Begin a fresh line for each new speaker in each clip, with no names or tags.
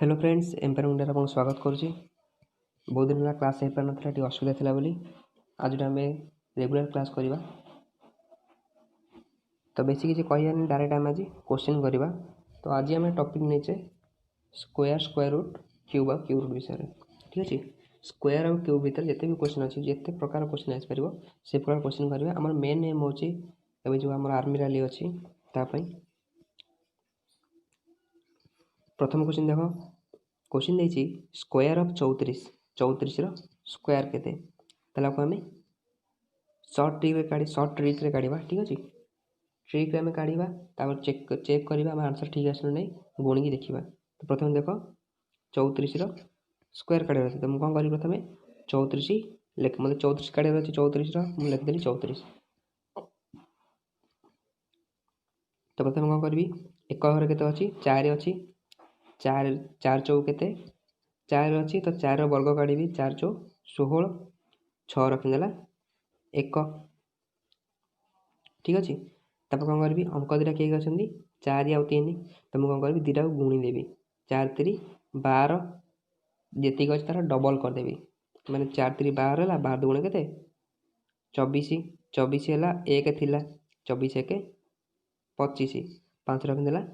Hello friends empire मुंडार आपको स्वागत करुच्ची। बहुत दिन है क्लास हो पार ना टी असुविधा थी बोली आज आम रेगुलर क्लास करवा। तो बेसी किसी कहनी डायरेक्ट आम आज क्वेश्चन करवा। तो आज आम टॉपिक नहींचे स्क्वायर रूट क्यूब आ क्यूब रूट विषय ठीक अच्छे। स्क्वायर और क्यूब भितर जिते भी क्वेश्चन अच्छे जिते प्रकार क्वेश्चन आसपार से प्रकार क्वेश्चन करवा। आम मेन एम हो जो आम आर्मी रैली अच्छी प्रथम क्वेश्चन देख क्वेश्चन देखिए स्क्वायर ऑफ 34 34 स्क्वायर केते आपको आम सर्ट ट्रिक रे काढ़ा ठीक अच्छे। ट्रिक आम काढ़ा चेक करवा आम आंसर ठीक आस ना गुणी देखा। तो प्रथम देख 34 स्क्वायर काढ़ अच्छे। तो मुझे कौन करी प्रथम 34 मतलब 34 काढ़ अच्छे 34 मुझे लिखिदेली 34। तो प्रथम कौन करी एक घर के अच्छी 4 अच्छी 4 4 चौ के 4 अच्छी। तो 4 वर्ग काढ़ी 4 चौ 16 6 रखीदेला 1 ठीक अच्छे। तब कौन करी अंक दुटा किए अच्छा 4 आउ 3। तो मुझे कौन करी दुटा गुणी देवी 4 3 12 जी अच्छे तार डबल करदेवी मैंने 4 3 12 है 12 दुगुणे के 24 24 है 1 थी 24 1 25 5 रखीदेला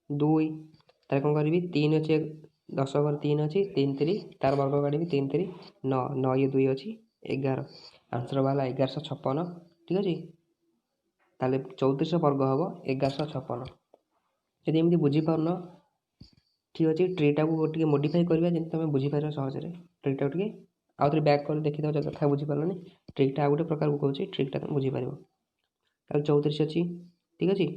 2 तार कौन करी 3 अच्छे 10 घर 3 अच्छी 3 3 तार वर्ग काढ़ी 3 3 9 9 ये 2 अच्छी 11 आंसर बाहर 1156 ठीक अच्छे। ताले 34 वर्ग हम 1156। जब एमती बुझीपार ठीक अच्छे ट्रीटा को टे मोडिफाई करवा जमी तुम बुझीपार सहजरे ट्रिकटा टे आउ थे बैक कर देखी दो कथा बुझीपारानी ट्रिकटा गोटे प्रकार को कहे ट्रिकटा तुम बुझीपार। ताल 34 अच्छी ठीक अच्छे।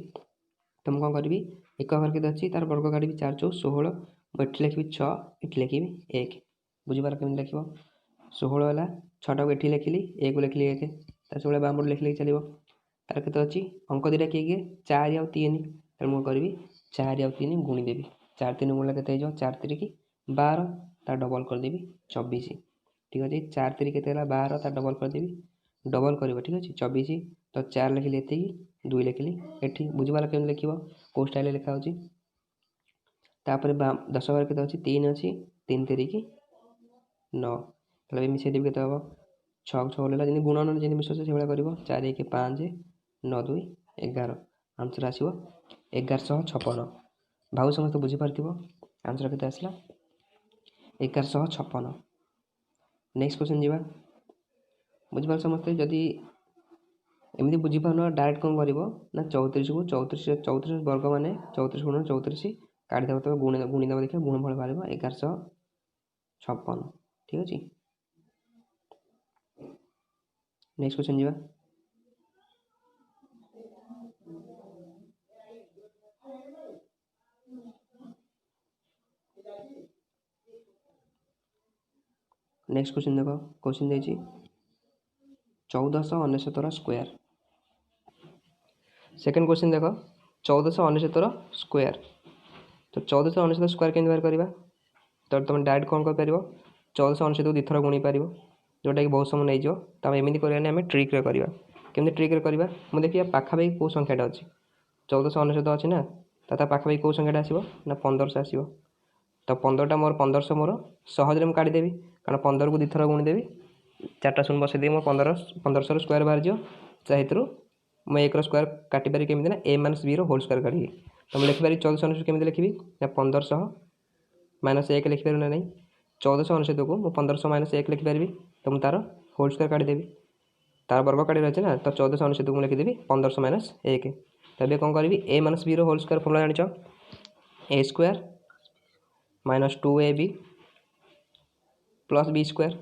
तो मुझे कौन करी एक घर के अच्छी तार वर्ग काढ़ी 4 चौ 16 मुझे लिखी 6 ये लिखी 1 बुझीपार केमी लिख 16 है 6टा को ये लिखिली 1 लिखिली 1 तार सब बाम लिख लिखी चलो। तार के अच्छी अंक दुटा किए 4 आउ 3 तार मुझे करी 4 आउ 3 गुणी देवी 4 3 गुणा के 4 3 की 12 तार डबल करदेवी 24 ठीक अच्छे। 4 3 के 12 तार डबल करदेवी डबल कर ठीक अच्छे 24। तो 4 लिखिली ये 2 लिखिली ये बुझीपार केमी लिख कौ स्टाइल लिखा हो 10 घर के अच्छी 3 अच्छी 3 3 की 9 ताले मिसेई देवी के हम 6 6 है जमी गुणन जमी मिस से भाई कर 4 1 5 9 2 11 आंसर आसो 1156। भाव समस्त बुझीपार आंसर के आसला 1156। नेक्स्ट क्वेश्चन जी बुझीपार समस्ते जदि एमती बुझीपार डायरेक्ट कौन कर 34 को 34 वर्ग मान 34 गुण 34 काढ़ीदेव तुम गुणीदेव देखिए गुण फल बाहर 1156 ठीक अच्छे। नेक्स्ट क्वेश्चन जी नेक्स्ट क्वेश्चन देख क्वेश्चन देखिए 1499 स्क्वायर। सेकेंड क्वेश्चन देख 1499 स्क्वायर। तो 1499 स्क्वायर केमी बाहर करवा। तो तुम डायरेक्ट कौन कर 1499 को दुथर गुणी पार जोटा कि बहुत समय नहीं तो एमती करवानी आम ट्रिक्रे करवा केमी ट्रिक्रे करवा मुझे देखिए पाखापाखि कौ संख्याटा अच्छी 1499 अच्छी ना तो पाखापाखि कौ संख्याटा आसो ना 1500 आसो। तो 15टा मोर 1500 मोर सहजरे मुझे काढ़ीदेवी कारण 15 को दुथर गुणीदेवी 4टा शून्य बसईदेवी मोर 1500 स्क्वायर बाहर जाऊँ मुझे 1 स्क्वायर काटिपारि केमी ना a - b होल स्क्वायर काढ़ी। तो मुझे लिखिपारि 1499 केमी लिखी ना 1500 - 1 लिखिपार ना नहीं 1499 को 1500 - 1 लिखिपारि तो मुझे तार होल स्क्वायर काढ़ीदेवी तार वर्ग काढ़ी अच्छे ना। तो 1499 को लिखिदेवी 1500 - 1 तब कौन करी a - b whole square formula जान a square - 2ab plus b square.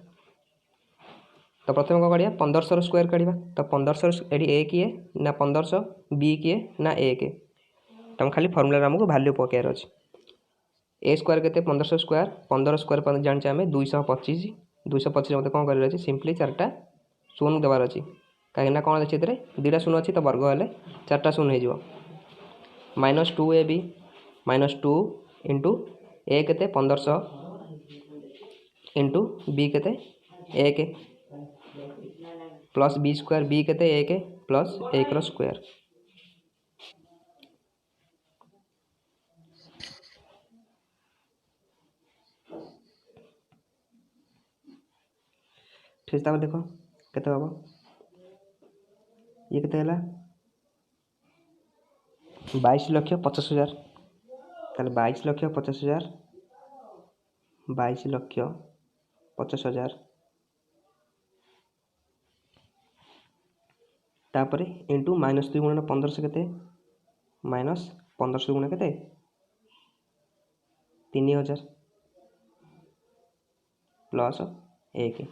तो प्रथम कौन काढ़ा 1500 स्क्वायर काढ़ा। तो 1500 ये a किए ना 1500 b किए ना 1 तुम खाली फर्मुला आमको भैल्यू पकेयर अच्छे a स्क्वायर के 1500 स्क्वायर 15 स्क्वायर जानते आम 225 225 मत कौन कर सिंपली 4टा शून्य देवार अच्छी कहीं कौन अच्छे दुटा शून्य अच्छी तो वर्ग हेल्ले 4टा शून्य हो -2ab -2 इंटू a के 1500 इंटू b के 1 प्लस b स्क्वायर b के 1 प्लस 1 स्क्वायर ठीक है। देख केते हम ये केते हला 22,50,000 ताले 22,50,000 22,50,000 तापर इंटू -2 गुणन 1500 केते -1500 गुणन केते 3000 प्लस 1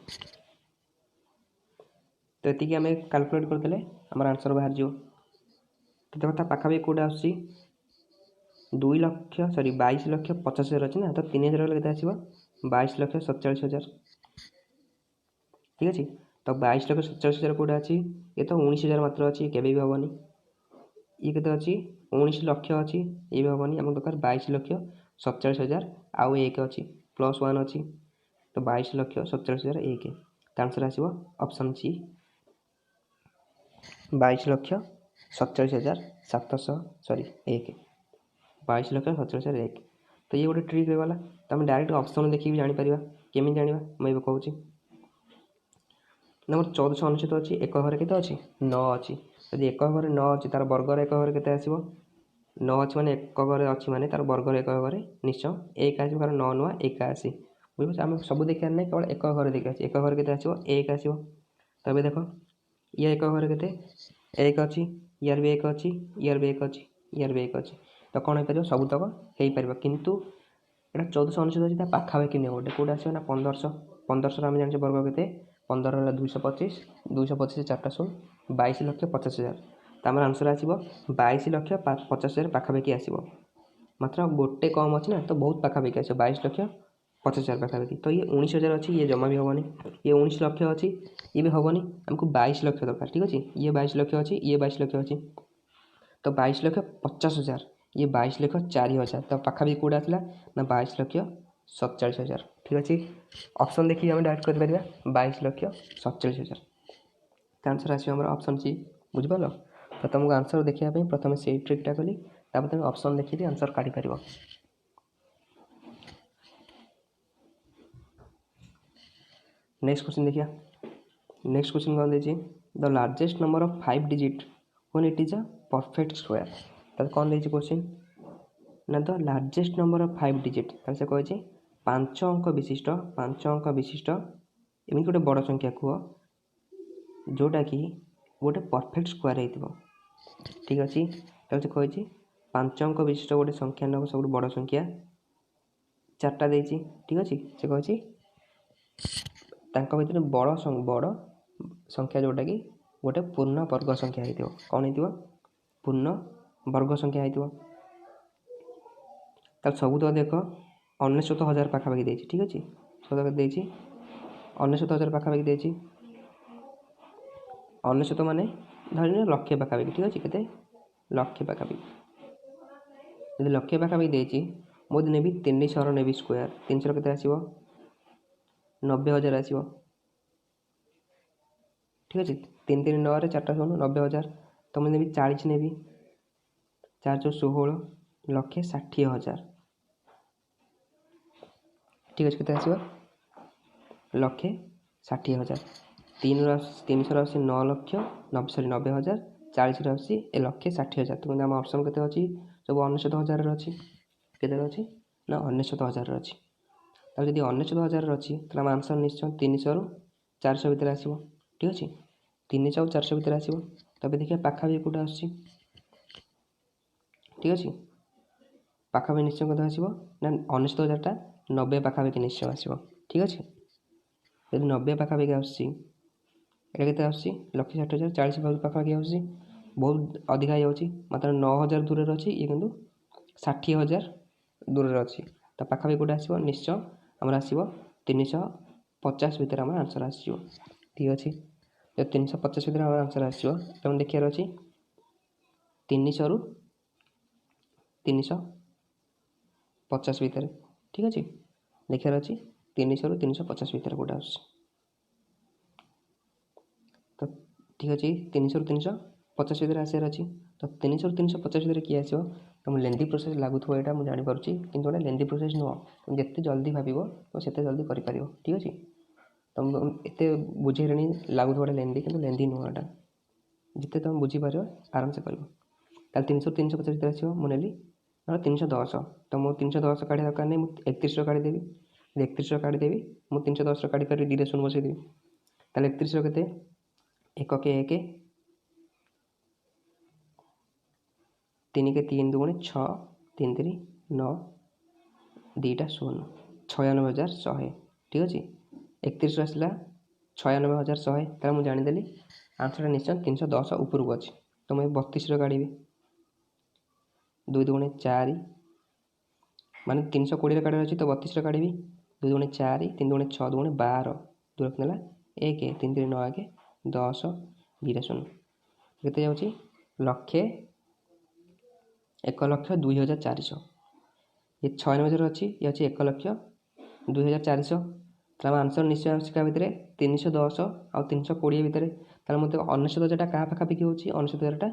तो ये आम कैलकुलेट करदे आम आंसर बाहर जो तो देखो पाखापी कौटा आस 22,50,000 अच्छी ना तो 3000 के आसो 22,47,000 ठीक अच्छे तो 22,47,000 कौटा अच्छी ये तो 19,000 मात्र अच्छी के भी हेनी ये के अच्छी 19 लक्ष अच्छी ये भी हेनी आम दरकार 22,47,000 आउ 1 अच्छी प्लस 1 अच्छी तो 22,47,000 1 तो आंसर आसो ऑप्शन सी 22,47,700 1 22,47,000 1 तो ये गोटे ट्रिक होगा तो आम डायरेक्ट ऑप्शन देखिए जापर केमी जाना मुझे कहूँ नंबर 1499 अच्छी एक घर के अच्छी 9 अच्छी जब एक घर 9 अच्छी तार वर्गर एक घर के आसो 9 अच्छी मैंने एक घर अच्छी मैंने तार वर्गर एक घर निश्चय 1 आसो कारण 9 नुआ 1 आसी बुझे आम सब देखा ना केवल एक घर देखिए एक घर के आसो 1 आसो तो ये देख ये एक घर के 1 अच्छी यार भी 1 अच्छी यार भी 1 अच्छी यार भी 1 अच्छी तो कौन हो पार सबूतक हो पार कितु यहाँ 1499 अच्छी पाखापाखि नहीं गोटे कौट आसो ना 1500 आम जाने वर्ग के 15 है 225 225 4 16 22,50,000 तो आम आंसर आसो 22,50,000 पाखापाखि आसो मात्र गोटे कम अच्छी ना तो बहुत पाखापाखि आसो 22,50,000 पाखापाखि तो ये 19,000 अच्छी ये जमा भी हेनी ये 19 लक्ष अच्छी ये भी हेनी आमको 22 लक्ष दरकार ठीक अच्छे ये 22 लक्ष अच्छी ये 22 लक्ष अच्छी तो 22,50,000 ये 22,04,000 तो पाखापाखि कौटा आसला ना 22,47,000 ठीक अच्छे ऑप्शन देखिए आम डायरेक्ट कर 22,47,000 तो आंसर आसो आम ऑप्शन सी बुझिपाल तो तुमको आंसर देखा प्रथम से ट्रिकटा कली तुम ऑप्शन देखिए आंसर काढ़ी पार नेक्स्ट क्वेश्चन देखिए नेक्स्ट क्वेश्चन कौन देखिए the largest number of 5 digit when it is a perfect square तो कौन देखिए क्वेश्चन ना the largest number of 5 digit से कहे 5 अंक विशिष्ट एमती गोटे बड़ संख्या कह जोटा कि गोटे परफेक्ट स्क्वायर हो ठीक अच्छे तो कहे 5 अंक विशिष्ट गोटे संख्या नब सब बड़ संख्या 4टा देती ठीक अच्छे से कहे भर बड़ संख्या जोटा कि गोटे पूर्ण वर्ग संख्या हो कौन हो पूर्ण वर्ग संख्या हो सब तो देख 19,000 पाखापाखि देती ठीक अच्छे सब देती 19,000 पाखापाखि देती 19 मान धर लक्षे पाखापाखि ठीक अच्छे के लक्षे पाखापाखि यदि लक्षे पाखापाखि देती मुझे नेबी 300 नेबी स्क्वायर 300 के आसो 90,000 आसो ठीक अच्छे 3 3 9 4टा 90,000 तो मुझे नेबी 40 नेबी 4 4 16 1,60,000 ठीक अच्छे के आसो 1,60,000 300 आस 9 लक्ष 90,000 40 आस 1,60,000 तो आम ऑप्शन के अच्छी सब 19,000 अच्छी के अच्छी ना 19,000 अच्छी तो जब 19,000 अच्छी तो आम आंसर निश्चय 300 रु 400 भितर आसो ठीक अच्छे 300 400 भितर आसो तब देखिए पाखापाखि कौटा आस ठीक अच्छे पाखापाखि निश्चय कत आसो ना 19,000 90 पाखापाखि निश्चय आसो ठीक अच्छे यदि 90 पाखापाखि आसके आस 1,60,000 40 पाखापाखि आस बहुत अधिका हो मात्र 9,000 दूर अच्छी ये कि 60,000 दूर अच्छी तो पाखापाखि कौटा आसो निश्चय आमर आसो 350 भितर आम आंसर आसो ठीक अच्छे जब 350 भितर आम आंसर आसो तुम देखार अच्छी 300 रु 350 भितर ठीक अच्छे देखार अच्छी 300 रु 350 भितर कौटा आस तो ठीक अच्छे 300 रु 350 भितर आसार अच्छी तो 300 रु 350 भितर किए आसो तुम लेंदी प्रोसेस लगुव यहाँ मुझे जापी कि गोटे लेंदी प्रोसेस नुह तुम जिते जल्दी भाव तो से जल्दी कर ठीक अच्छे तुम एत बुझे लगुच गोटे लेंदी कि लेंदी नुह एटा जिते तुम बुझीपार आराम से कर 300 आसो मुझे ना 310 तो मुझे 310 काढ़ दरकार नहीं मुझे 31 काढ़ीदेवी 31 काढ़ीदेवी मुझे 310 काढ़ी पारि डी शून्य बसईदेवी ताल 31 के 1 के 1 3 के 3 दुगुणे 6 3 3 9 2टा 0 96,100 ठीक अच्छे 31 आसला 96,100 तार मुझे जानीदेली आंसर निश्चय 310 उपरକୁ अच्छे तो मुझे 32 काढ़ी 2 दुगुणे 4 माने 320 काढ़ अच्छी तो 32 काढ़ी 2 दुगुणे 4 3 दुगुणे 6 दुगुणे 12 2 रखना 1 3 3 9 1 10 2टा 0 केते जाउची लक्षे 1,02,400 ये 96 अच्छी ये अच्छी 1,02,400 तो आंसर निश्चय आस भितर 310 आ 320 भितर तार मत 99,000 क्या पाखापाखि हो 99,000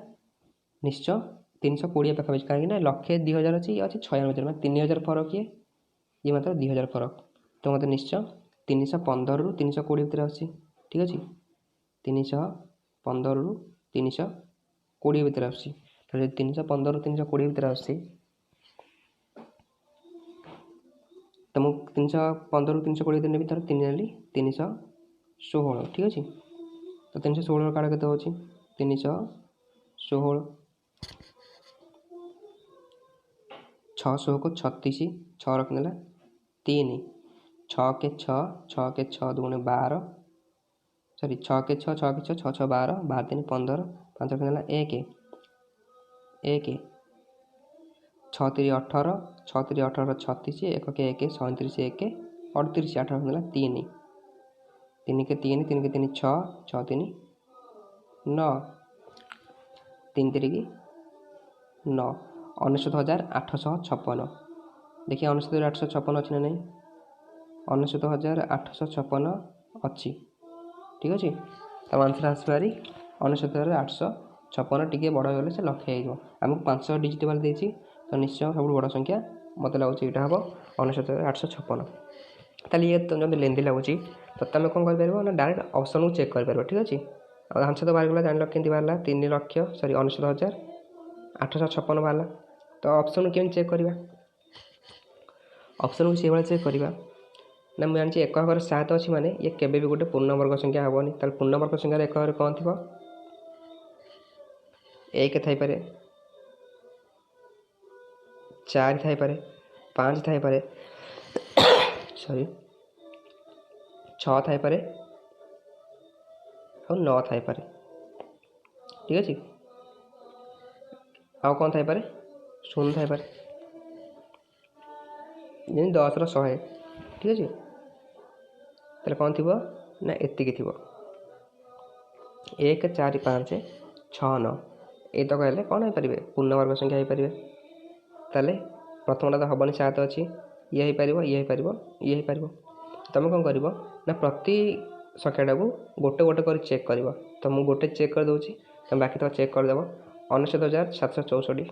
निश्चय 320 पाखापाखि कहीं 1,02,000 अच्छी ये अच्छी 96,000 मतलब 3,000 फरक ये मात्र 2,000 फरक तो मतलब निश्चय 315 रु 320 भितर अच्छी ठीक अच्छे 315 रु 320 भितर आसी तो 315 रु 320 भितर आसी तो मुझे 315 रु 320 भितर नेबी तार 3 नेली 316 ठीक अच्छे तो 316 काढ़ के 316 600 को 36 6 रखनेला 3 6 के 6 दुगुणे 12 सॉरी 6 के 6 6 के 6 6 6 12 12 3 15 5 रखनेला 1 1 6 3 18 6 3 18 36 1 के 1 37 1 38 8 रखनेला 3 3 के 3 3 के 3 6 6 3 9 3 3 की 9 99,856 देखिए 99,856 अच्छी ना नहीं 99,856 अच्छी ठीक अच्छे तो आंसर आसपारी 99,856 टी बड़ गले से लक्षे आमको 500 डिजिट वाला देती तो निश्चय सब बड़ संख्या मत लगुच यहाँ हम 99,856 ताल ये तो जब लेंदी लगुच तो तुम कौन कर डायरेक्ट ऑप्शन को चेक कर ठीक अच्छे आंसर तो बाहर गला जान कि बाहर 3 लक्ष सॉरी 99,856 बाहर तो ऑप्शन केमी चेक करवा ऑप्शन को से भाई चेक करवा ना मुझे जानी 1,7 अच्छी माने ये केबे भी गोटे पूर्णवर्ग संख्या हेनी ताल पूर्णवर्ग संख्यार 1 कौन थी 1 थाईपे 4 थाईपे 5 थाईपे सॉरी 6 थाईपे और 9 थाईपे ठीक अच्छे आउ कौन थाईपे 0 थाईपे जमी 10 100 ठीक अच्छे ताले कौन थी ना एतिकी थी 1 4 5 6 9 ये तो कहले कौन हो पारे पूर्णवर्ग संख्या हो पारे ताले प्रथमटा तो हेनी 7 अच्छी ये हो पार ये हो पार ये हो पार तुम कौन कर ना प्रति संख्याटा को गोटे गोटे कर चेक कर तो मुझे गोटे चेक कर दूसरी तुम बाकी तो चेक करदेव 99,764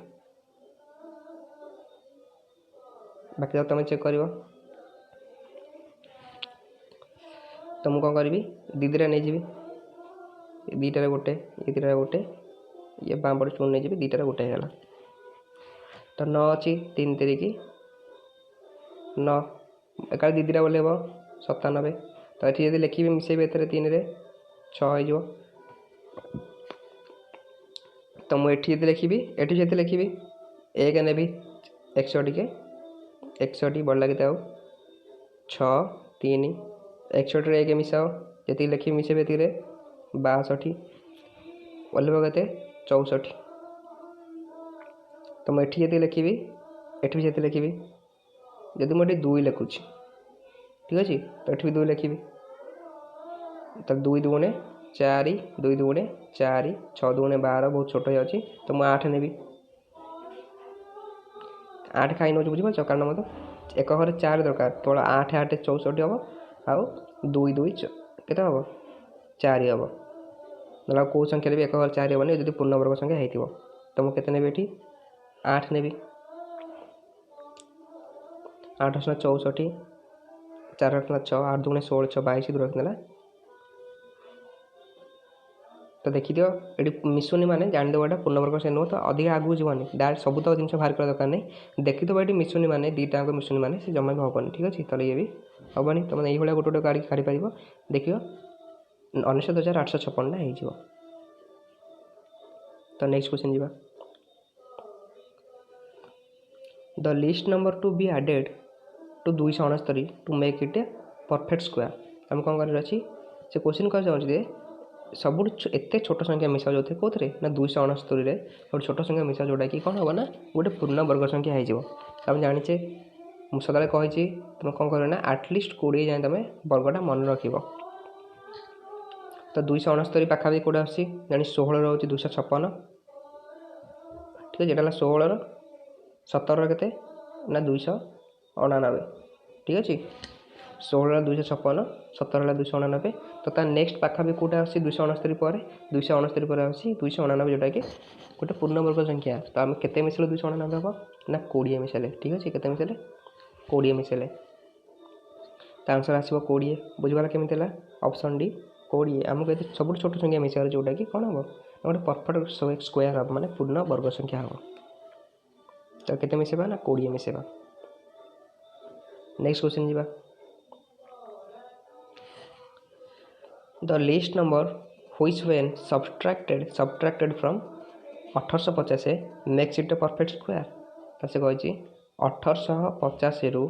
बाकी तुम चेक कर तो मुझे कौन करी दीदीटा नहीं जी दीटार गोटे ये दीटार गोटे ये बाम पटे चुन नहीं दीटार गोटे होगा तो 9 अच्छी 3 3 की 9 एका दीदीटा बोले 97 तो ये यदि लिखी मिसेबे ए 3 रे 6 हो तो मुझे ये लिखी ये लिखी 1 ने 61 के 61 बड़ लगे 6 3 61 1 मिसाओ जी लिखी मिसेबे ये 62 बोले कहते 64 तो मुझे ये लिखी ये लिखी जदि मुझे 2 लिखुची ठीक अच्छे तो ये भी 2 लिखी तो 2 दुगुणे 4 2 दुगुणे 4 6 दुगुणे 12 बहुत छोट हो तो मुझे 8 ने 8 खाई नौ बुझीपार कारण मतलब 1 घरे 4 दरकार तो 8 8 64 हम आउ 2 2 के हम 4 हम ना कौ संख्या भी 1 घरे 4 हेनी जो पूर्णवर्ग संख्या हो तो मुझे केते नेबी ये 8 नेबी 8 64 4 रखना 6 8 दुगुणे 16 6 22 दूर रखना तो देखिदियो ये मिसुनी माने जानदेव एटा पूर्णवर्ग से नुह तो अधिक आगू जीवन डायरेक्ट सब तो जिन बाहर कर दरकार नहीं देखिदेव ये मिसुनी माने दुईटा मिसुनी माने से जमा भी हेनी ठीक अच्छे तो ये भी हेनी तुम ये गोटे गोटे गाड़ी काढ़ी पार देख 99,856 हो तो नेक्स्ट क्वेश्चन जीवा the least number to be added to 269 to make it a perfect square आम कौन कर से क्वेश्चन कह चाहूँगी सब एत छोट संख्या मिसा जो कौन ना 269 सब छोट संख्या मिसा जोटा कि कौन हम ना गोटे पूर्ण वर्ग संख्या हो जाचे मुझे सदा कही तुम कौन कर ना आटलिस्ट 20 जाए तुम वर्गटा मन रख तो 269 पाखापाखि कौटे आसी जानी 16 रोचे 256 ठीक है 16 17 के ना 299 ठीक अच्छे 16 256 17 299 तो ता नेक्स्ट पाखापाखि कौटे आसी 269 पर 269 पर आसी 299 जोटा कि गोटे पूर्ण वर्ग संख्या तो आम के मिसले 299 हम ना 20 मिसले ठीक अच्छे के मिसले 20 मिसले तो आंसर आसो 20 बुझीगला केमी ऑप्शन डी 20 आमको ये सब छोट संख्या मिसार जोटा कि कौन हम गोटे परफेक्ट स्क्वायर हम माने पूर्ण वर्ग संख्या हम तो के मिसेबा ना 20 मिसेबा नेक्स्ट क्वेश्चन जीवा the least number which when subtracted from 1850 makes it a perfect square तो से कही 1850 रु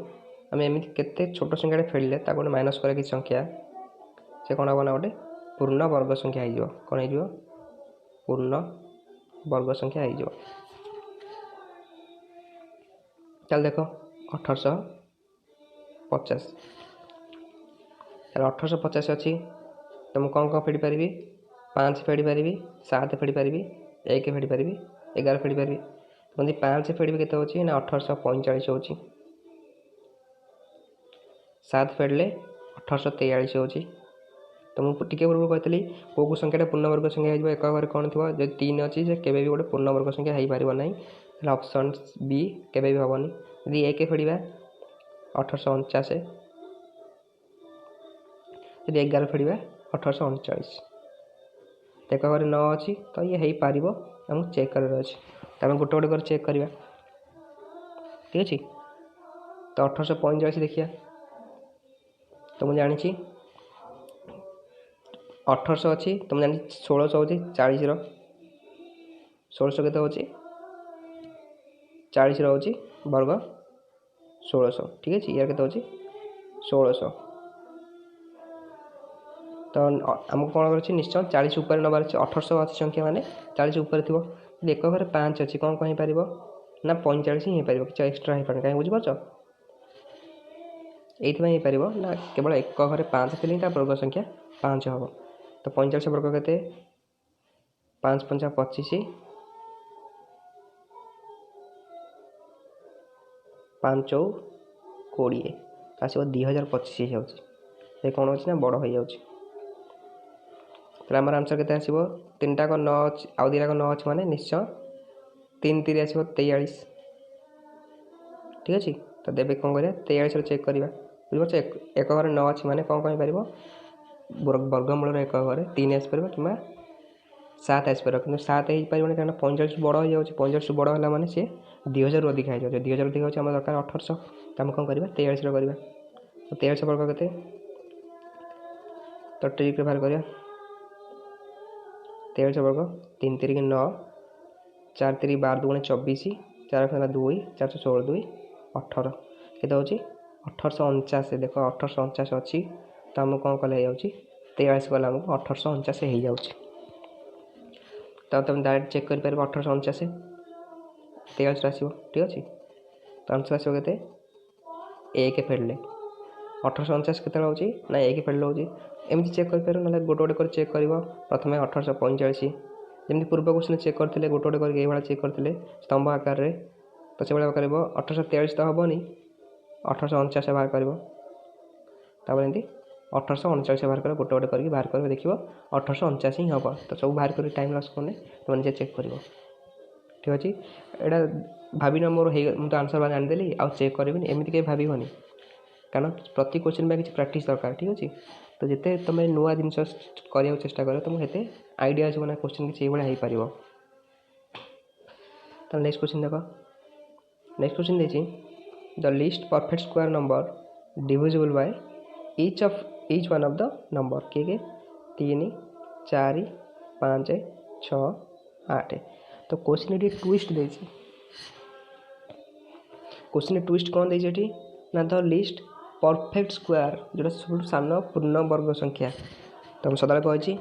आम एमती केते छोट संख्या फेलिले गोटे माइनस कर कि संख्या से कौन हम ना गोटे पूर्ण वर्ग संख्या हो कौन हो पूर्ण वर्ग संख्या हो चल देख 1850 1850 अच्छी तो मुझे कौन कौन फेड़ी पारि 5 फेड़ी पारि 7 फेड़ी पारि 1 फेड़ी पारि 11 फेड़ी पारि तो 5 फेड़ी के ना 1845 हो 7 फेड़े 1843 हो तो मुझे पूर्व कहती कौ संख्या पूर्ण वर्ग संख्या हो एक घर कौन थी जो 3 अच्छी से केवे भी गोटे पूर्ण वर्ग संख्या हो पार ना ऑप्शन बी केवे भी हेनी यदि 1 फेड़ा 1849 यदि 11 फेड़ा 1839 एक घर 9 अच्छी तो ये हो पार आमको चेक करार अच्छे तो आम गोटे गोटे कर चेक करवा ठीक अच्छे तो 1845 देखिए तो मुझे जानी 1800 अच्छी तुम जानी 1600 हो 40 1600 के हो 40 रोचे वर्ग 1600 ठीक है यार के हो 1600 तो आमको कौन कर निश्चय 40 ऊपर नबार अच्छे 1800 अच्छी संख्या माने 40 ऊपर थी एक घर 5 अच्छी कौन कौन हो ना 45 ही हो पार कि एक्सट्रा हो पार कहीं बुझीपार ये पार ना केवल एक घर 5 थे वर्ग संख्या 5 हम तो 45 वर्ग के 5 5 25 5 20 आसो 2025 हो कौन अच्छे ना बड़ हो जाऊँगी आम आंसर के आसो 3टा 9 अच्छी आउ 2टा 9 अच्छी माने निश्चय 3 3 आसो 43 ठीक अच्छे तो देवे कौन कर 43 चेक करवा बुझे एक घर 9 अच्छी माने कौन कहीं पार वर्गमूल एक घर 3 आसपार कि 7 आसपार कि 7 हो पार क्या 45 बड़ हो जाए 45 बड़ है मैंने सी 2000 रु अधिक हो जाए 2000 अधिक हो दरकार 1800 तो आम कौन करवा 43 करवा तो 43 वर्ग के तो ट्रिक बाहर करवा 43 वर्ग 3 3 9 4 3 12 2 24 4 2 4 16 2 18 के 1849 देख 1849 अच्छी तो आमको कौन कले हो 43 कले आमको 1849 हो जाऊँगी तो तुम डायरेक्ट चेक कर 1849 43 आसो ठीक अच्छे तो आंसर आसो के 1 फेड़े 1849 के ना 1 फेड़े हो एमती चेक कर ना गोटे गोटे कर चेक कर प्रथम 1845 जमी पूर्व क्वेश्चन चेक करते गोटे गोटे कर चेक करते स्तंभ आकार में तो से भाया कर 1843 तो हेनी 1849 बाहर कर 1839 बाहर कर गोटे गोटे करके बाहर कर देख 1849 ही हम तो सब बाहर कर टाइम लस करने तुम निजे चेक कर ठीक अच्छे यहाँ भाभी मोर मुझे आंसर जानीदेली आउ चेक करें एमती कहीं भावनी कारण प्रति क्वेश्चन किसी प्रैक्टिस दरकार ठीक अच्छे। तो जिते तुम नुआ जिन करने चेष्टा कर तुमको आइडिया आसो ना क्वेश्चन किसी हो पार। तो नेक्स्ट क्वेश्चन देख, नेक्स्ट क्वेश्चन देखिए the list perfect square number divisible by each one of the number किए 3 4 5 6 8। तो क्वेश्चन ये ट्विस्ट दे क्वेश्चन ट्विस्ट कौन देती ना द लिस्ट परफेक्ट स्क्वायर जोटा सब सान पूर्ण वर्ग संख्या। तो हम सदा कही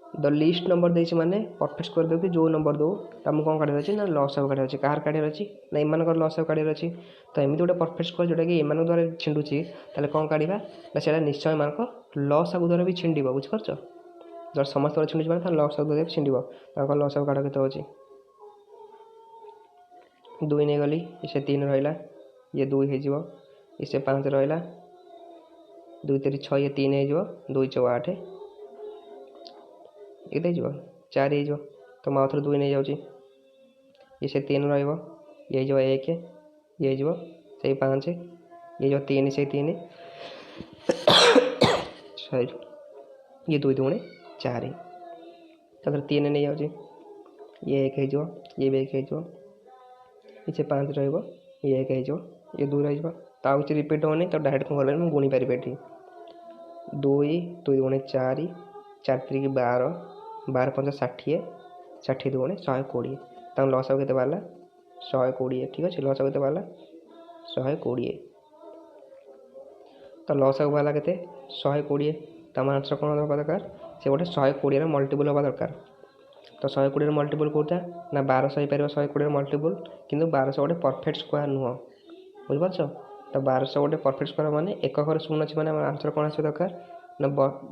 द लिस्ट नंबर देती माने परफेक्ट स्क्वायर देती जो नंबर दो तुमको कौन काढ़ अच्छे ना लसागु काढ़ अच्छे कहार काढ़ अच्छी ना एम लसागु काढ़ अच्छी। तो एमती गोटे परफेक्ट स्क्वायर जोटा कि एम द्वारा छिंडुची ताले कौन काढ़ा ना से निश्चय मान लसागु द्वारा भी छिंड बुझीपार जब समस्त द्वारा छिंडुची मैंने लसागु द्वारा छिंड लसागु काढ़ के अच्छे 2 नहीं गली से 3 रहा ये 2 हो से 5 रहा 2 3 6 ये 3 हो 2 4 8 ये 4 हो तो मैं आउे 2 नहीं जाऊँगी ये से 3 रही 1 ये से 5 ये 3 से 3 सॉरी ये 2 2 4 तो 3 नहीं जाऊँगी ये 1 हो ये भी 1 हो ये 5 रही ये 1 हो ये 2 रही तो किसी रिपीट होनी तो डायरेक्ट कौन कर गुणी पारि 2 2 गुणे 4 4 3 12 12 5 60 60 2 गुणे 120 तक लसागु केते बाहरला 120 ठीक अच्छे लसागु केते बाहरला 120 तो लसागु बाहरला केते 120 तम आंसर कौन होगा दरकार से गोटे 120 मल्टीपल होगा दरकार। तो 120 मल्टीपल कौटा ना 1200 हो पार 120 मल्टीपल किंतु 1200 गोटे परफेक्ट स्क्वायर नुह बुझिपार। तो 1200 गोटे परफेक्ट स्क्वायर माने एक घर शून्य अच्छे मैंने आंसर कौन आस दरकार ना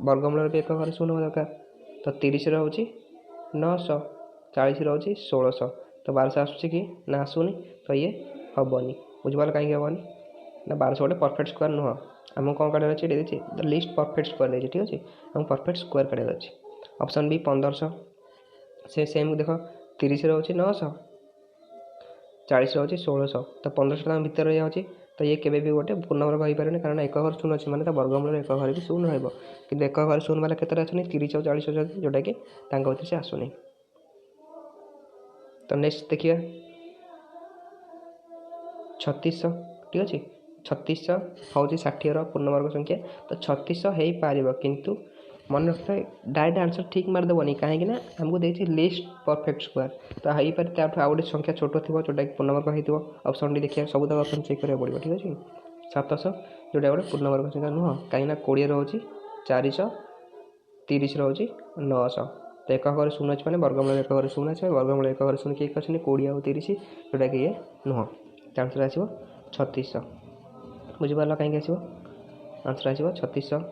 वर्गमूल भी एक घर शून्य हो दरकार। तो 30 रोचे 900 40 रोचे 1600 तो 1200 आसूँ कि ना आसुनी तो ये हेनी बुझिपार कहीं हेनी ना 1200 गोटे परफेक्ट स्क्वायर नुह आमको कौन काढ़ अच्छे देखिए द लिस्ट परफेक्ट स्क्वायर देखिए ठीक अच्छे आम परफेक्ट स्क्वायर काढ़ अच्छे। ऑप्शन बी 1500 से सेम देख 30 रोचे 900 40 रोचे 1600 तो 1500 भितर रही जाऊँगी तो ये केवे भी गोटे पूर्णवर्ग हो पारे कारण एक घर शून्य अच्छे मैंने वर्गमूल एक घर भी शून्य रहा कि एक घर शून्य वाला केते आसुनी 30 और 40 अच्छे जोटा कि भर से आसुनी। तो नेक्स्ट देखिए 3600 ठीक अच्छे 3600 हूँ 60 पूर्णवर्ग संख्या तो 3600 हो पार किंतु मन रखता डायरेक्ट आंसर ठीक मारदेवनी कहीं आमको देखिए लिस्ट परफेक्ट स्क्वायर तो हो पारे आउ गोटे संख्या छोट थी जोटा कि पूर्णवर्ग हो ऑप्शन डी देखिए सब तक ऑप्शन चेक करा पड़ो ठीक अच्छे 700 जोटा गोटे पूर्णवर्ग संख्या नुह कहीं 20 रोचे 400 30 रोचे 900 तो एक घर शून्य अच्छे मैंने वर्गमूल एक घर शून्य अच्छे वर्गमूल एक घर शून्य किए अच्छे 20 और 30 जोटा कि ये नुह तो आंसर आसो 3600 बुझीपार कहीं आसो आंसर आसो 3600।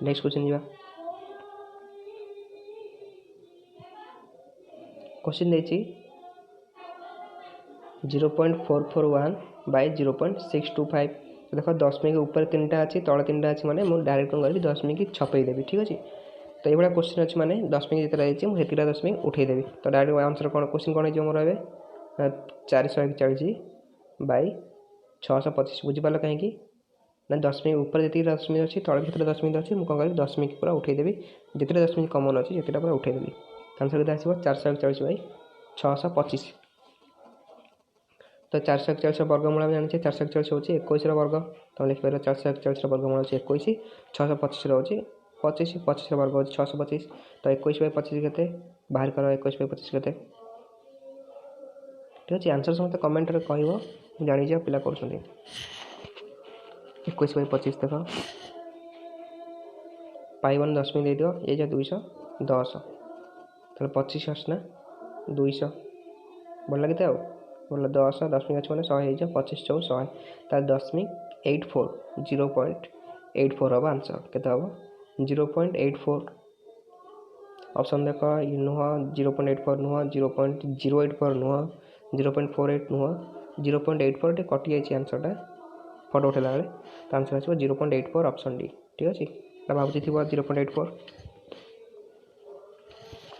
नेक्स्ट क्वेश्चन जा क्वेश्चन देखिए 0.441 बाय 0.625 तो देख दशमिक ऊपर 3टा अच्छी तले 3टा अच्छी मैंने मुझे डायरेक्ट कौन करी दशमिक छपेदेवी ठीक अच्छे। तो ये क्वेश्चन अच्छे मैंने दशमिक जितना मुझे दशमिक उठेदेवी तो डायरेक्ट आंसर कौन क्वेश्चन कौन हो मोर ए 441 बाय 625 बुझीपार कहीं ना दशमिक ऊपर जी दशमिक अच्छी तले भर दशमिक अच्छी मुझे कौन करी दशमिक पूरा उठेदेवी जितने दशमिक कमन अच्छी जितना पूरा उठेदेवी आंसर केते आसो 441 बाय 625। तो 441 वर्गमूल जानी 441 हूँ 21 वर्ग तो लिख पार 441 वर्गमूल अच्छे 21 625 रोचे 25 25 वर्ग हो 625 तो 21 बाय 25 के बाहर कर 21 बाय 25 के ठीक अच्छे आंसर समस्त कमेंट कह जानी जा पिला कर 21 बाय 25 देख पाइबन दशमिक दे दियो ये जो 210 तो 25 आसना 200 बोल लगे आउ बोल 10 दशमिक अच्छे मैंने 100 हो 25 4 100 तार 0.84 0.84 हम आंसर केते हम 0.84 ऑप्शन देख ये नुह 0.84 नुह 0.084 नुह 0.48 नुह 0.84 कटि जाइए आंसरटा फटो उठेला बेले तो आंसर आसो 0.84 ऑप्शन डी ठीक अच्छे भावी थी 0.84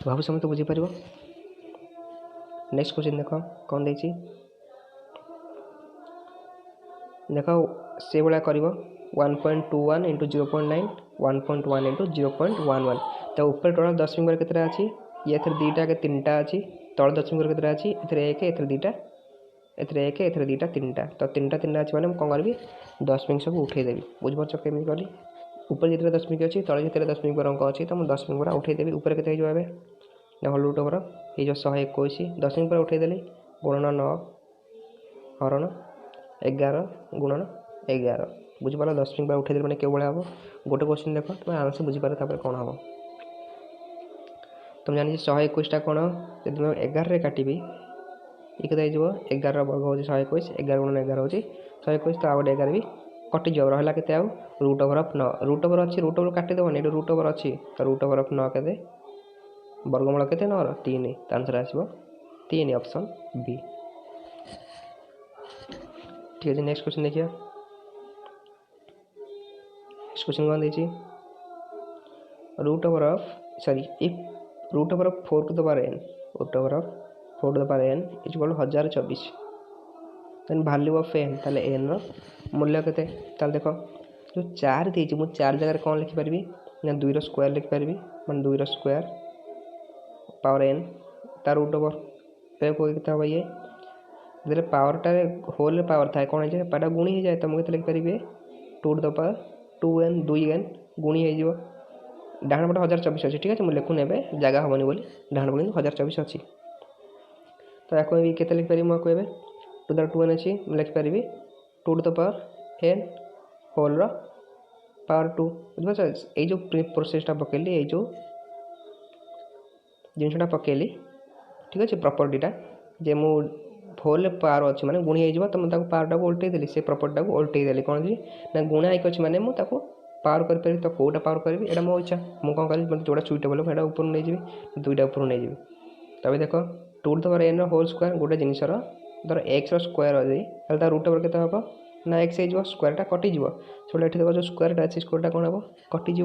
भाव समस्त बुझीपार। नेक्स्ट क्वेश्चन देख कौन देखिए देख से भाया कर 1.21 इंटू 0.9 1.1 इंटू 0.11 तो ऊपर टोटाल दशमिक बार केतटा अच्छी ये दुईटा के तीन टा अच्छी तल दशमिक बार केतटा अच्छी एक दुईटा एक दुईटा तीन टा तो तीन टा अच्छी मैंने कौन करी दशमिक सब उठेदेवी बुझिपार केमी कली ऊपर जितने दशमिक अच्छी तले जितने दशमिक बार अंक अच्छी तो मुझे दशमिक बार उठेदेवी ऊपर के होल रूट ओवर ये 121 दशमिक बार उठेदेली गुणन 9 हरण 11 गुणन 11 बुझिपार दशमिक बार उठेदेली मैंने क्यों हम गोटे क्वेश्चन देख तुम आराम से बुझीपार कौन हम तुम जानी 121टा कौन जब मैं 11 काटि ये कत 11 वर्ग हो 121 11 गुणन 11 हो 121 तो आउट 11 भी कटिज रहा के root over of 9 root over अच्छी रूट ओवर काटिदेवन ये रूट ओवर अच्छी तो रूट ओवर अफ 9 के वर्गमूल के 9 3 तो आंसर आसो 3 ऑप्शन बी। ठीक है नेक्स्ट क्वेश्चन देखिए नेक्स्ट क्वेश्चन कौन देखिए root over of sorry if root over of 4 to the power n root over of 4 to the power n is equal 1024 then value of n ताले n रो मूल्य केते ताले देखो जो 4 देछि मु 4 जगह कौन लिखि परबी ना 2 रो स्क्वायर लिखि परबी माने 2 रो स्क्वायर पावर n तार रूट ओवर पे कोई केते हो ये जरे पावर टा होल पावर था कौन है पाटा गुणी हो जाए तो मुझे लिखि परबी 2 to the power 2n 2n गुणी हो जिवो डाहण पटे 1024 अच्छी ठीक है मुझे लिखुन एवं जगह हेनी बोली डाहण पटे 1024 अच्छी तो या भी केते लिखि परबी मुझे कहबे 2 द 2n अच्छी लिखि परबी 2 to the power n whole रो पावर 2 बुझे ये जो प्रोसेसटा पकेली ये जो जिनटा पकेली ठीक अच्छे प्रॉपर्टीटा जे मु होल पावर अच्छी मैंने गुणी हो तो मुझे पावरटा को उल्टे देली से प्रॉपर्टीटा को उल्टे देली कौन जी ना गुणा एक अच्छी मैंने मुझे पावर करी तो कौटा पावर करी एटा मो इच्छा मु कौन करी मतलब जोड़ा सुइटेबल हो ऊपर नहीं जी दुईटा ऊपर नहीं जी तब देख 2 to the power n whole square गोटे जिनसर धर x स्क्वायर अच्छी तार रूट ओवर के हम ना x हो स्क्वायरटा कटिज से ये देख जो स्क्वायरटा अच्छी स्क्वायरटा कौन हम कटिज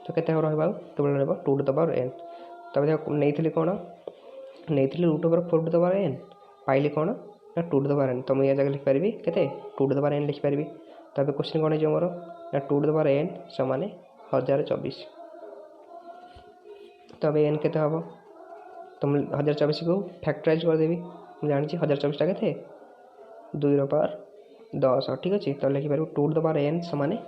तो केते रहा केवल रहा 2 टू द पावर n तब देख नहीं कौन नहीं root over 4 to the power n पाइली कौन ना 2 टू द पावर n तो मुझे जगह लिखिपारि के 2 टू द पावर n लिखिपारि तब क्वेश्चन कौन हो मोर ना 2 टू द पावर n समान 1024 तब n के हम तो 1024 को फैक्टराइज करदेवी मुझे जानी 1024टा के 2 रो पावर 10 ठीक अच्छे तो लिखिपार 2 टू द पावर n समान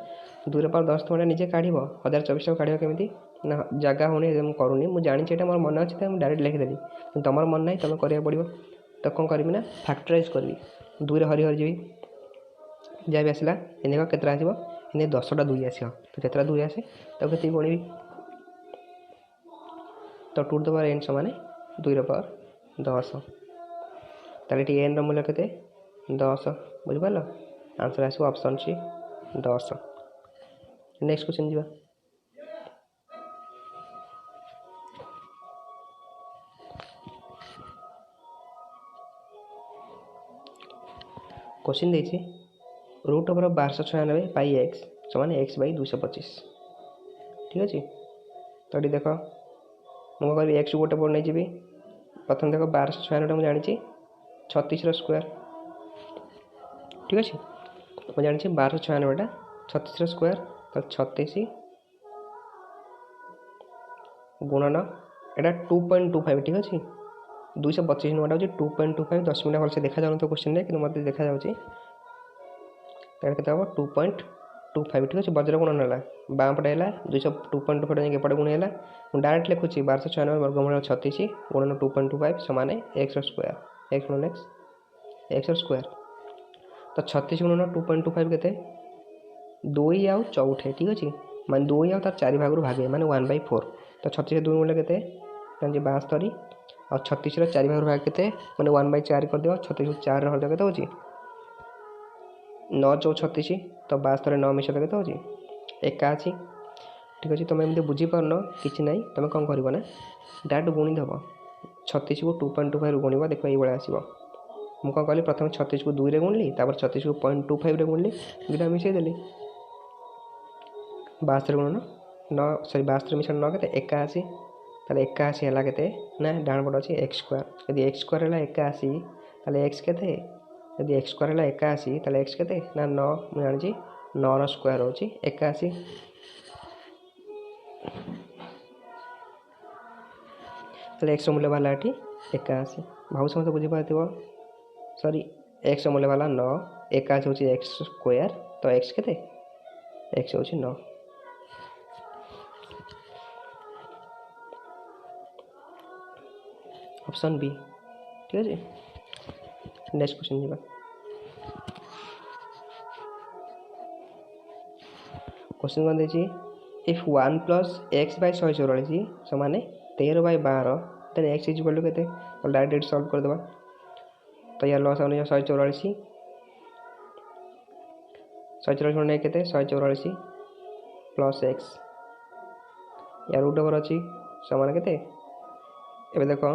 2 रो पावर 10 तुम निजे काढ़ 1024 काढ़ केमी ना जगह होनी करूनी मुझे जानी मोर मन अच्छे तो डायरेक्ट लिखिदेली तुम मन ना तुम करा पड़ो तो कौन करी ना फैक्टराइज करी 2 हरी हरी जी जहाँ भी आसला इन देख के आसो इन 10टा 2 आस तो केतटा 2 आसे तो के गुणी तो 2 टू द पावर n समान 2 रो पावर 10 ताले n रो मूल्य के 10 बुझिपार आंसर आसो ऑप्शन सी 10। नेक्स्ट क्वेश्चन जी क्वेश्चन देखिए रूट ओवर 1296 पाई एक्स समान एक्स बै 225 ठीक अच्छे तो ये देख मुझे कह एक्स गोटे पड़ नहीं जी प्रथम देख 1296 मुझे जानी 36 स्क्वायर ठीक अच्छे मुझे जानी 1296टा 36 स्क्वायर तो 36 गुणन एटा 2.25 ठीक अच्छे 225 नंबर हो 2.25 10 मिनट भलसे देखा जाऊन तो क्वेश्चन कि मत देखा जाऊँगी हम 2.25 ठीक अच्छे बज्र गुणन है बाम पटे है 2.25 एपटे गुण है डायरेक्ट लिखुची 1296 वर्गमूल 36 गुणन 2.25 समान एक्स स्क्वायर एक्स गुणन एक्स स्क्वायर तो 36 गुणन 2.25 के 2 आउ 4 ठीक अच्छे मान 2 आउ तार 4 भाग भागे माने 1/4 तो 36 2 मूल्य के 72 और 36 4 भाग भाग के मैंने 1/4 कर दियो 36 4 हल के हो 9 चौ 36 तो 72 9 मिस के हो 81 ठीक अच्छे तुम एमती बुझीपार कि ना तुम कौन कर ना डायरेक्ट गुणी देव 36 को 2.25 गुणव देख ये आसो मुझे कौन कली प्रथम 36 को 2 रे गुणली 36 को 0.25 गुणली दुटा मिसेदेली 72 गुणन 9 सॉरी 72 मिस 9 के 81 ताले 81 है केते ना डाण पट अच्छी एक्स स्क्वायर यदि एक्स स्क्वायर है 81 ताले एक्स केते यदि एक्स स्क्वायर है 81 ताले एक्स केते ना 9 मु जानि 9 रो स्क्वायर होची 81 ताले एक्स मूल्य वाला एठी 81 भाव समस्त बुझी पाथिबो सॉरी एक्स मूल्य वाला 9 81 होची एक्स स्क्वायर तो एक्स केते एक्स होची 9 ऑप्शन बी ठीक है। नेक्स्ट क्वेश्चन जीवा क्वेश्चन कौन देछि इफ 1 प्लस एक्स बाय 144 समान 13 by 12 then x is equal to केते और डायरेक्ट सॉल्व कर देबा तो यार लॉस आउने 144 ने केते 144 प्लस एक्स या रूट ओवर अछि समान केते एबे देखो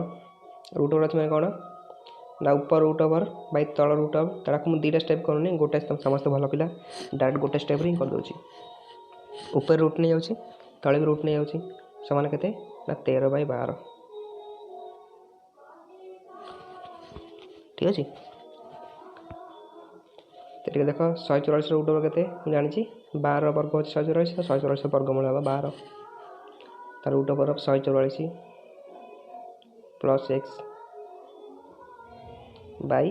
रूट ओवर अछि माने कोन ना ऊपर रूट ओवर बाय तळ रूट ओवर तारा को दीटा स्टेप करनी गोटे समस्त भलो पिला डायरेक्ट गोटे स्टेप रे कर दोछि ऊपर रूट नहीं जाउछि तळे भी रूट नहीं जाउछि समान केते ना 13 बाय 12 ठीक अछि तो देखो 144 रूट ओवर केते मु जानि छी 12 वर्ग होछि 144 तो 144 वर्गमूल हबा 12 त root over of 144 plus x by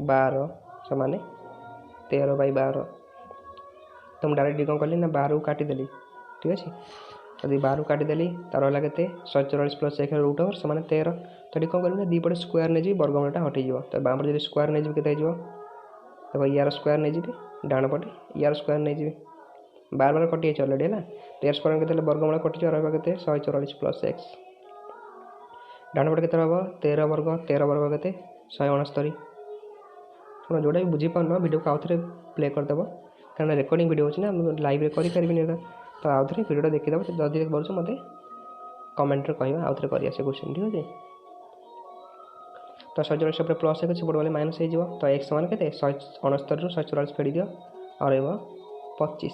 12 समान 13 बाय 12 तो मुझे डायरेक्ट कौन कली ना 12 को काटी देली ठीक अच्छे यदि 12 काटी देली तार रहा के 144 प्लस एक रूट ओवर समान 13 तो ये कौन करी ना दीपटे स्क्वायर नहीं वर्गमूलटा हटिଯିव तो बाम पटे जब स्क्वायर नहीं के देखो यार स्क्वायर नहीं जी डाण पटे यार स्क्वायर नहीं जी बार बार कटि जाए अलरेडी है तो यार स्क्वायर के वर्गमूल कटि रहा के 144 प्लस एक्स डाण पटे के 13 वर्ग के 169 शुण जोटा भी बुझीपार वीडियो को आउ थे प्ले करदेव कारण रेकर्डिंग वीडियो अच्छी ना लाइव रे करें तो आउ थे वीडियो देखीदेव जदि देखिए मत कमेंट कह आउ थे कर क्वेश्चन ठीक अच्छे तो 144 प्लस एक सेपट गले माइनस हो तो एक्स मान के 169 रू 144 फेड़ी दियो और रहा 25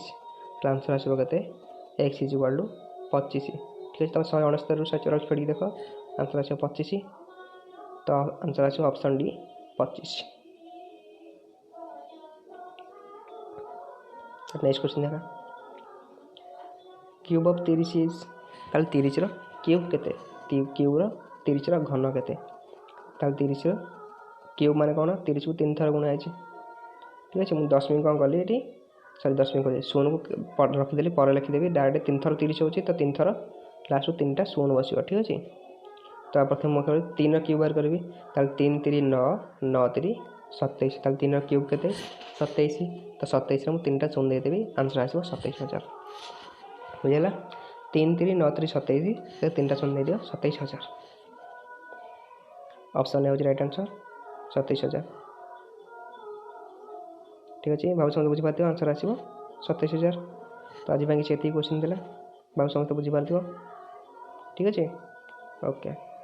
तो आंसर आसो के एक्स इज इक्वल टू 25 ठीक है तुम 169 रू 144 फेड़ी देख आंसर आसो 25 तो आंसर आसो ऑप्शन डी 25 नेक्स्ट क्वेश्चन देखा क्यूब ऑफ 30 इज ताल 30 रो क्यूब केते क्यूब रो 30 रो घन केते ताल 30 रो क्यूब माने कोन 30 को 3 थर गुणा है ठीक है मु 10 मिनट कौन कली एटी सॉरी 10 मिनट शून्य को रखीदेली पर लिखिदेवी डायरेक्ट 3 थर 30 होची तो 3 थर लास्ट 3टा शून्य बसिବ ठीक अच्छे तो प्रथम मुझे 3 क्यूब बार करी ताल 3 3 9 9 3 27 ताल 3 क्यूब केते 27 तो 27 में 3टा शून्य देदेवी आंसर आसो 27,000 बुझेगा 3 3 9 3 27 3टा शून्य दे दियो 27,000 ऑप्शन है राइट आंसर 27,000 ठीक अच्छे भाव समस्त बुझीपार आंसर आसो 27,000 तो आज किसी क्वेश्चन देला भाव समस्त बुझीपार ठीक अच्छे ओके।